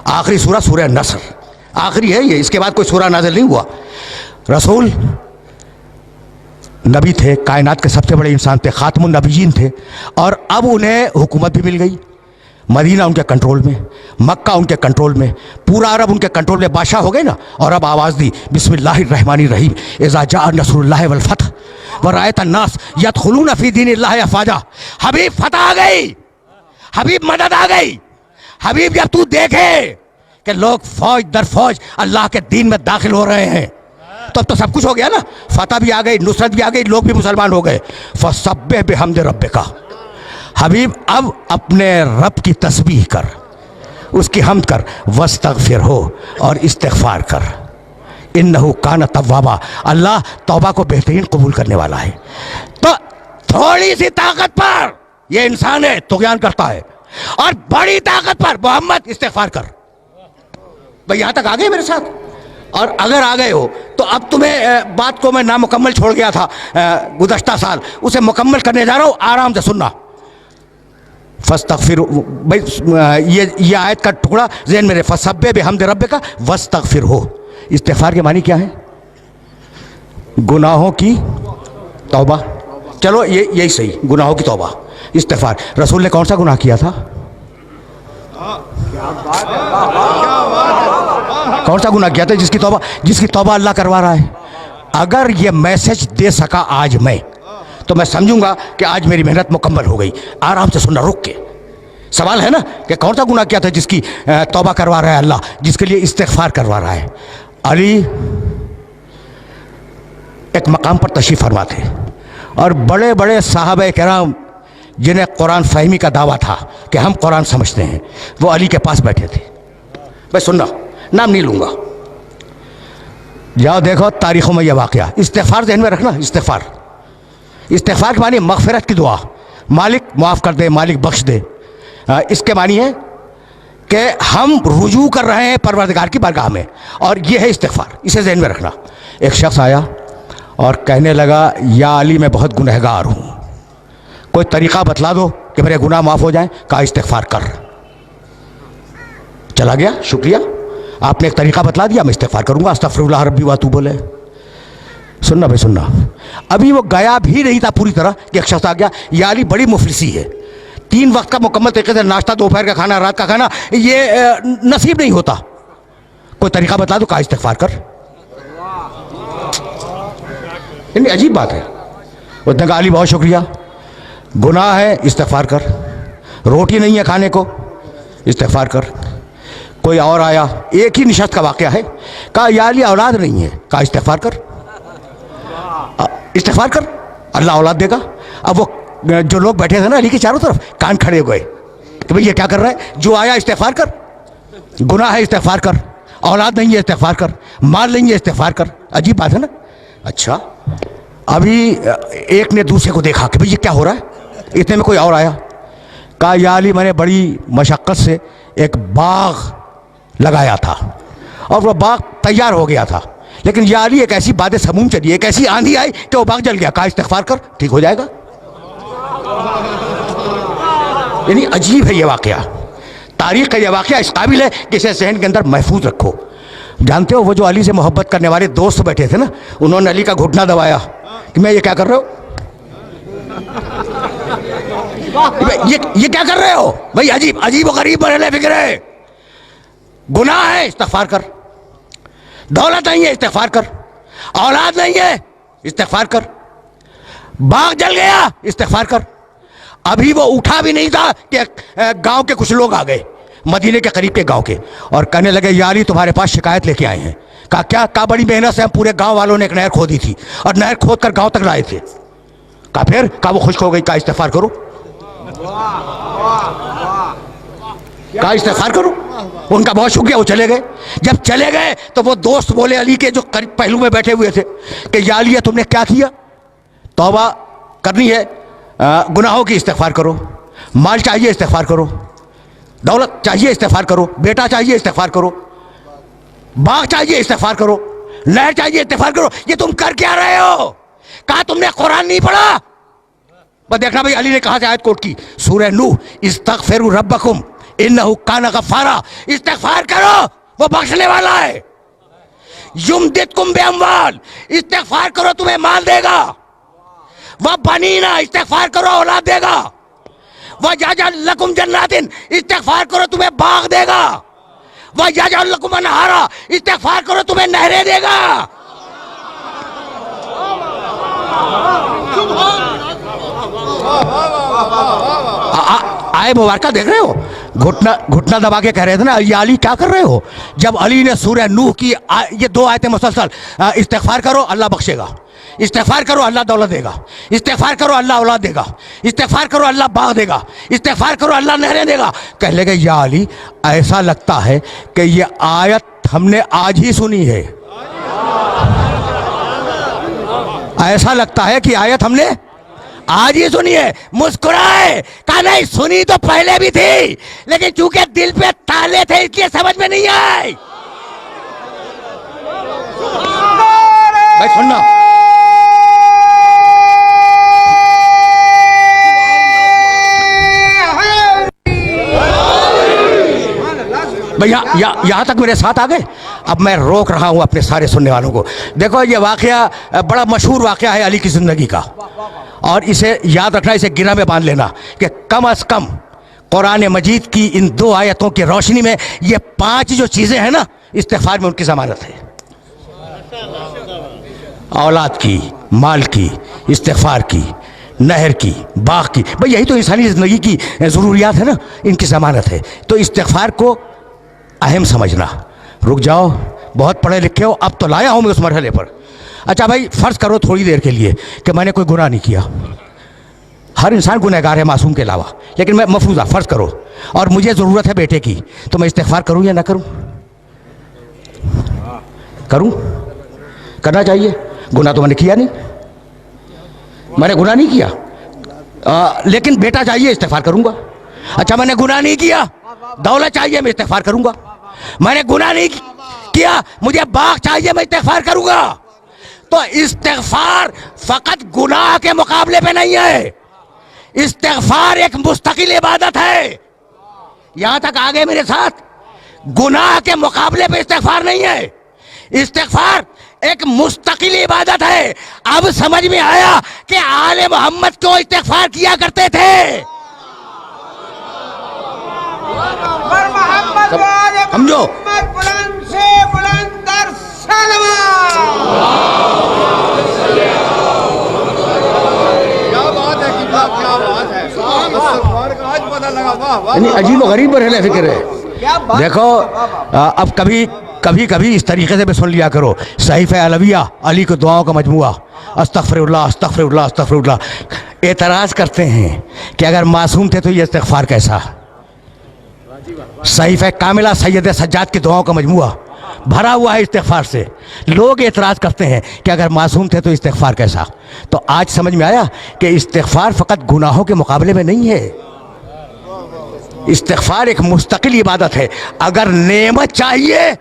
آخری سورہ سورہ نصر آخری ہے یہ، اس کے بعد کوئی سورہ نازل نہیں ہوا. رسول نبی تھے، کائنات کے سب سے بڑے انسان تھے، خاتم النبیین تھے، اور اب انہیں حکومت بھی مل گئی. مدینہ ان کے کنٹرول میں، مکہ ان کے کنٹرول میں، پورا عرب ان کے کنٹرول میں، بادشاہ ہو گئے نا. اور اب آواز دی بسم اللہ الرحمن الرحیم اذا جاء نصر اللہ والفتح ورأیت الناس یدخلون فی دین اللہ افواجا. حبیب فتح آ گئی، حبیب مدد آ گئی. حبیب جب تو دیکھے کہ لوگ فوج در فوج اللہ کے دین میں داخل ہو رہے ہیں تو اب تو سب کچھ ہو گیا نا. فتح بھی آ گئی، نصرت بھی آ گئی، لوگ بھی مسلمان ہو گئے. فسبح بحمد ربک. حبیب اب اپنے رب کی تسبیح کر، اس کی حمد کر، واستغفرہ اور استغفار کر. انہ کان توابا، اللہ توبہ کو بہترین قبول کرنے والا ہے. تو تھوڑی سی طاقت پر یہ انسان ہے طغیان کرتا ہے، اور بڑی طاقت پر محمد استغفار کر. بھئی یہاں تک آ گئے میرے ساتھ؟ اور اگر آ گئے ہو تو اب تمہیں بات کو میں نامکمل چھوڑ گیا تھا گزشتہ سال، اسے مکمل کرنے جا رہا ہوں، آرام سے سننا. فاستغفر، بھئی یہ آیت کا ٹکڑا ذہن میں رہے. فسبح بحمد ربک واستغفرہ. استغفار کے معنی کیا ہے؟ گناہوں کی توبہ. چلو یہی صحیح، گناہوں کی توبہ، استغفار. رسول نے کون سا گناہ کیا تھا؟ کون سا گناہ کیا تھا جس کی توبہ اللہ کروا رہا ہے؟ اگر یہ میسج دے سکا آج میں تو میں سمجھوں گا کہ آج میری محنت مکمل ہو گئی. آرام سے سننا، رک کے. سوال ہے نا کہ کون سا گناہ کیا تھا جس کی توبہ کروا رہا ہے اللہ، جس کے لیے استغفار کروا رہا ہے؟ علی ایک مقام پر تشریف فرما تھے، اور بڑے بڑے صحابہ کرام جنہیں قرآن فہمی کا دعویٰ تھا کہ ہم قرآن سمجھتے ہیں، وہ علی کے پاس بیٹھے تھے. بھائی سننا، نام نہیں لوں گا، جاؤ دیکھو تاریخوں میں یہ واقعہ. استغفار ذہن میں رکھنا. استغفار کے معنی مغفرت کی دعا، مالک معاف کر دے، مالک بخش دے. اس کے معنی ہے کہ ہم رجوع کر رہے ہیں پروردگار کی بارگاہ میں، اور یہ ہے استغفار. اسے ذہن میں رکھنا. ایک شخص آیا اور کہنے لگا یا علی میں بہت گنہگار ہوں، کوئی طریقہ بتلا دو کہ میرے گناہ معاف ہو جائیں. کہا استغفار کر. چلا گیا، شکریہ آپ نے ایک طریقہ بتلا دیا، میں استغفار کروں گا، استغفر اللہ ربی واتوب الیہ. سننا بھائی سننا. ابھی وہ گیا بھی نہیں تھا پوری طرح کہ ایک شخص آ گیا، یا علی بڑی مفلسی ہے، 3 وقت کا مکمل طریقے سے ناشتہ، دوپہر کا کھانا، رات کا کھانا یہ نصیب نہیں ہوتا، کوئی طریقہ بتلا دو. کہا استغفار کر. یعنی عجیب بات ہے. اس نے کہا علی بہت شکریہ، گناہ ہے استغفار کر، روٹی نہیں ہے کھانے کو استغفار کر. کوئی اور آیا، ایک ہی نشست کا واقعہ ہے. کہا یا علی اولاد نہیں ہے. کہا استغفار کر. استغفار کر، اللہ اولاد دے گا. اب وہ جو لوگ بیٹھے تھے نا علی کے چاروں طرف، کان کھڑے ہو گئے کہ بھئی یہ کیا کر رہا ہے؟ جو آیا استغفار کر، گناہ ہے استغفار کر، اولاد نہیں ہے استغفار کر، مال نہیں ہے استغفار کر. عجیب بات ہے نا. اچھا، ابھی ایک نے دوسرے کو دیکھا کہ بھئی یہ کیا ہو رہا ہے. اتنے میں کوئی اور آیا. کہا یا علی میں نے بڑی مشقت سے ایک باغ لگایا تھا، اور وہ باغ تیار ہو گیا تھا، لیکن یا علی ایک ایسی باد سموم چلی، ایک ایسی آندھی آئی کہ وہ باغ جل گیا. کہا استغفار کر، ٹھیک ہو جائے گا. یعنی عجیب ہے یہ واقعہ، تاریخ کا یہ واقعہ اس قابل ہے کہ اسے ذہن کے اندر محفوظ رکھو. جانتے ہو وہ جو علی سے محبت کرنے والے دوست بیٹھے تھے نا، انہوں نے علی کا گھٹنا دبایا کہ میں یہ کیا کر رہے ہو، یہ کیا کر رہے ہو بھائی؟ عجیب و غریب مرحلہ فکر ہے. گناہ ہے استغفار کر، دولت نہیں ہے استغفار کر، اولاد نہیں ہے استغفار کر، باغ جل گیا استغفار کر. ابھی وہ اٹھا بھی نہیں تھا کہ گاؤں کے کچھ لوگ آ گئے، مدینے کے قریب کے گاؤں کے، اور کہنے لگے یا علی تمہارے پاس شکایت لے کے آئے ہیں. کہا کیا؟ کہا بڑی محنت سے ہم پورے گاؤں والوں نے ایک نہر کھودی تھی، اور نہر کھود کر گاؤں تک لائے تھے. کہا پھر؟ کہا وہ خشک ہو گئی. کہا استغفار کرو. کہا استغفار کرو. ان کا بہت شکریہ، وہ چلے گئے. جب چلے گئے تو وہ دوست بولے علی کے جو قریب پہلو میں بیٹھے ہوئے تھے کہ یا علی تم نے کیا کیا؟ توبہ کرنی ہے، گناہوں کی استغفار کرو، مال چاہیے استغفار کرو، دولت چاہیے استغفار کرو، بیٹا چاہیے استغفار کرو، باغ چاہیے استغفار کرو، نہر چاہیے استغفار کرو. یہ تم کر کیا رہے ہو؟ کہا تم نے قرآن نہیں پڑھا؟ بس دیکھنا بھائی علی نے کہاں سے آیت کوٹ کی؟ سورہ نوح، استغفروا ربکم इन्नहु काना गफ्फारा, इस्तिग़फ़ार करो वो बख्शने वाला है। युमदिदकुम बिअम्वाल, इस्तिग़फ़ार करो तुम्हें माल देगा। वह बनीना, इस्तिग़फ़ार करो औलाद देगा। वह यजअल लकुम जन्नातिन, इस्तिग़फ़ार करो तुम्हें बाग देगा। वह यजअल लकुम अनहारा, इस्तिग़फ़ार करो तुम्हें नहरें देगा। आए मुबारका देख रहे हो, घुटना दबा के कह रहे थे ना, ये अली क्या कर रहे हो? जब अली ने सूरह नूह की ये 2 आयतें मुसलसल, इस्तिग़फ़ार करो अल्लाह बख्शेगा, इस्तिग़फ़ार करो अल्लाह दौलत देगा, इस्तिग़फ़ार करो अल्लाह औलाद देगा, इस्तिग़फ़ार करो अल्लाह बाग देगा, इस्तिग़फ़ार करो अल्लाह नहरें देगा। कह लगे या अली ऐसा लगता है कि ये आयत हमने आज ही सुनी है, ऐसा लगता है कि आयत हमने आज ही सुनी है। मुस्कुराए, कहा नहीं सुनी तो पहले भी थी, लेकिन चूंकि दिल पे ताले थे इसलिए समझ में नहीं आई। भाई सुनना, भैया यहाँ तक मेरे साथ आ गए। अब मैं रोक रहा हूँ अपने सारे सुनने वालों को। देखो ये वाकया बड़ा मशहूर वाकया है अली की ज़िंदगी का, और इसे याद रखना, इसे गिरा में बांध लेना कि कम अज़ कम कुरान मजीद की इन 2 आयतों की रोशनी में ये 5 जो चीज़ें हैं ना, इस्तिग़फ़ार में उनकी ज़मानत है। औलाद की, माल की, इस्तिग़फ़ार की, नहर की, बाग की, भाई यही तो इंसानी ज़िंदगी की ज़रूरियात है ना, इनकी ज़मानत है। तो इस्तिग़फ़ार को अहम समझना। रुक जाओ, बहुत पढ़े लिखे हो, अब तो लाया हूँ मैं उस मरहले पर। अच्छा भाई फ़र्ज़ करो थोड़ी देर के लिए कि मैंने कोई गुनाह नहीं किया। हर इंसान गुनहगार है मासूम के अलावा, लेकिन मैं मफरूज़ा फ़र्ज़ करो और मुझे ज़रूरत है बेटे की, तो मैं इस्तिग़फ़ार करूँ या ना करूँ? करूँ? करना चाहिए। गुनाह तो मैंने किया नहीं, मैंने गुनाह नहीं किया, लेकिन बेटा चाहिए, इस्तिग़फ़ार करूँगा। अच्छा मैंने गुनाह नहीं किया, दौलत चाहिए, मैं इस्तिग़फ़ार करूँगा। मैंने गुनाह नहीं किया, मुझे बाग चाहिए, मैं इस्तिग़फ़ार करूँगा। तो इस्तिग़फ़ार फ़कत गुनाह के मुकाबले पे नहीं है, इस्तिग़फ़ार एक मुस्तकिल इबादत है। यहां तक आ गए मेरे साथ? गुनाह के मुकाबले पे इस्तिग़फ़ार नहीं है, इस्तिग़फ़ार एक मुस्तकिल इबादत है। अब समझ में आया कि आले मोहम्मद क्यों इस्तिग़फ़ार किया करते थे। समझो, बुलंद से बुलंद तर अजीब गरीब बरहले फिक्र है। देखो अब कभी इस तरीके से भी सुन लिया करो, सहीफ़ा अलविया अली को दुआओं का मजमुआ, अस्तग़फ़िरुल्लाह अस्तग़फ़िरुल्लाह अस्तग़फ़िरुल्लाह। एतराज़ करते हैं कि अगर मासूम थे तो ये इस्तिग़फ़ार कैसा। सहीफ़ा कामिला सैयद सज्जाद की दुआओं का मजमुआ भरा हुआ है इस्तिग़फ़ार से। लोग एतराज़ करते हैं कि अगर मासूम थे तो इस्तिग़फ़ार कैसा। तो आज समझ में आया कि इस्तिग़फ़ार फ़कत गुनाहों के मुकाबले में नहीं है, इस्तिग़फ़ार एक मुस्तकिल इबादत है। अगर नेमत चाहिए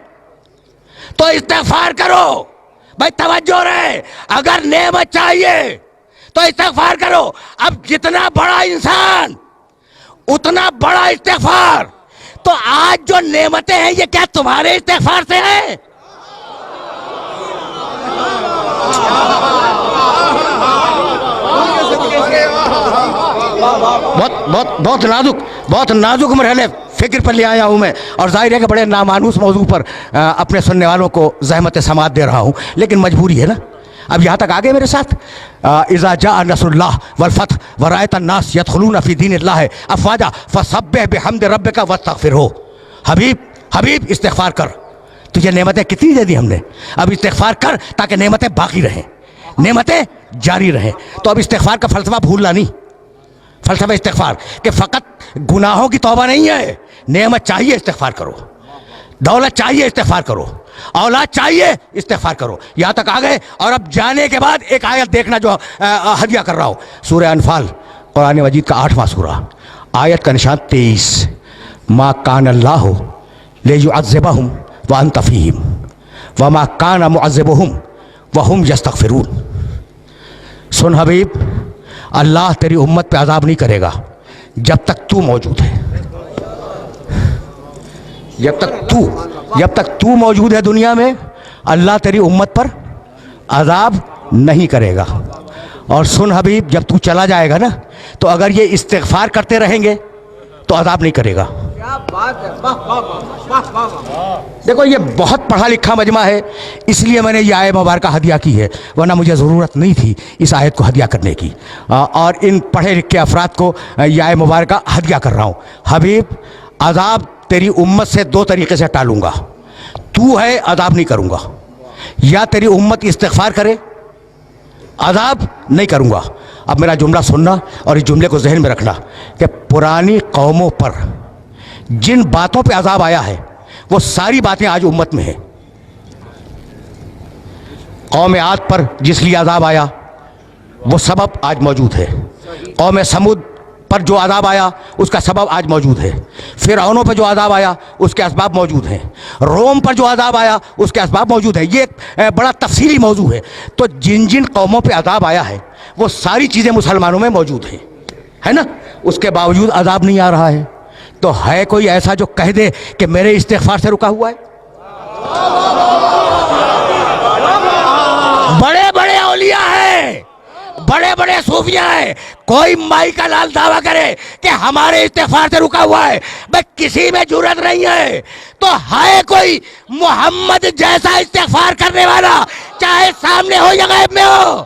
तो इस्तिग़फ़ार करो, भाई तवज्जो रहे, अगर नेमत चाहिए तो इस्तिग़फ़ार करो। अब जितना बड़ा इंसान उतना बड़ा इस्तिग़फ़ार। तो आज जो नेमतें हैं ये क्या तुम्हारे इस्तिग़फ़ार से हैं? बहुत नाजुक मरहले फिक्र पर ले आया हूँ मैं, और जाहिर है कि बड़े नामानूस मौजू पर अपने सुनने वालों को ज़हमत समात दे रहा हूँ, लेकिन मजबूरी है ना। अब यहाँ तक आ गए मेरे साथ। इज़ा जाअ नस्रुल्लाह वल फतह व रअयत अन्नास यदखुलून फ़ी दीनिल्लाहि अफ़वाजा फसब्बिह बिहम्दि रब्बिका वस्तग़फ़िरहू। हबीब इस्तिग़फ़ार कर, तुझे नेमतें कितनी दे दी हमने, अब इस्तिग़फ़ार कर ताकि नेमतें बाकी रहें, नेमतें जारी रहें। तो अब इस्तिग़फ़ार का फ़लसफ़ा भूलना नहीं, फ़लसफ़ा इस्तिग़फ़ार कि फ़कत गुनाहों की तौबा नहीं है, नेमत चाहिए इस्तिग़फ़ार करो, दौलत चाहिए इस्तिग़फ़ार करो, औलाद चाहिए इस्तिग़फ़ार करो। यहाँ तक आ गए। और अब जाने के बाद एक आयत देखना जो हदिया कर रहा हूँ, सूरह अनफ़ाल कुरान मजीद का 8वां सूरा, आयत का निशान 23। मा कान अल्लाहु लियुअज़्ज़िबहुम व अंत फ़ीहिम व मा कान मुअज़्ज़िबुहुम व हुम यस्तग़फ़िरून। सुन हबीब, अल्लाह तेरी उम्मत पे अज़ाब नहीं करेगा जब तक तू मौजूद है। जब तक तू मौजूद है दुनिया में, अल्लाह तेरी उम्मत पर अजाब नहीं करेगा। और सुन हबीब, जब तू चला जाएगा ना, तो अगर ये इस्तिग़फ़ार करते रहेंगे तो अजाब नहीं करेगा। क्या बात है, वाह वाह वाह वाह वाह। देखो, ये बहुत पढ़ा लिखा मजमा है, इसलिए मैंने ये आयत मुबारक हदिया की है, वरना मुझे ज़रूरत नहीं थी इस आयत को हदिया करने की। और इन पढ़े लिखे अफराद को ये आयत मुबारक हदिया कर रहा हूँ। हबीब, अजाब तेरी उम्मत से दो तरीके से टालूंगा। तू है, अजाब नहीं करूँगा। या तेरी उम्मत इस्तिग़फ़ार करे, अजाब नहीं करूँगा। अब मेरा जुमला सुनना और इस जुमले को जहन में रखना कि पुरानी कौमों पर जिन बातों पे अजाब आया है वो सारी बातें आज उम्मत में हैं। कौम आद पर जिस लिए अजाब आया वो सबब आज मौजूद है। कौम समूद पर जो अजाब आया उसका सबब आज मौजूद है। फिरौनों पर जो अजाब आया उसके असबाब मौजूद हैं। रोम पर जो अजाब आया उसके असबाब मौजूद है। ये एक बड़ा तफसीली मौजू है। तो जिन जिन कौमों पे अजाब आया है वो सारी चीज़ें मुसलमानों में मौजूद हैं, है ना। उसके बावजूद अजाब नहीं आ रहा है। तो है कोई ऐसा जो कह दे कि मेरे इस्तिग़फ़ार से रुका हुआ है? बड़े बड़े औलिया हैं, बड़े बड़े सूफिया हैं, कोई माई का लाल दावा करे कि हमारे इस्तिग़फ़ार से रुका हुआ है, भाई किसी में जुर्रत नहीं है। तो है कोई मोहम्मद जैसा इस्तिग़फ़ार करने वाला, चाहे सामने हो या गैब में हो?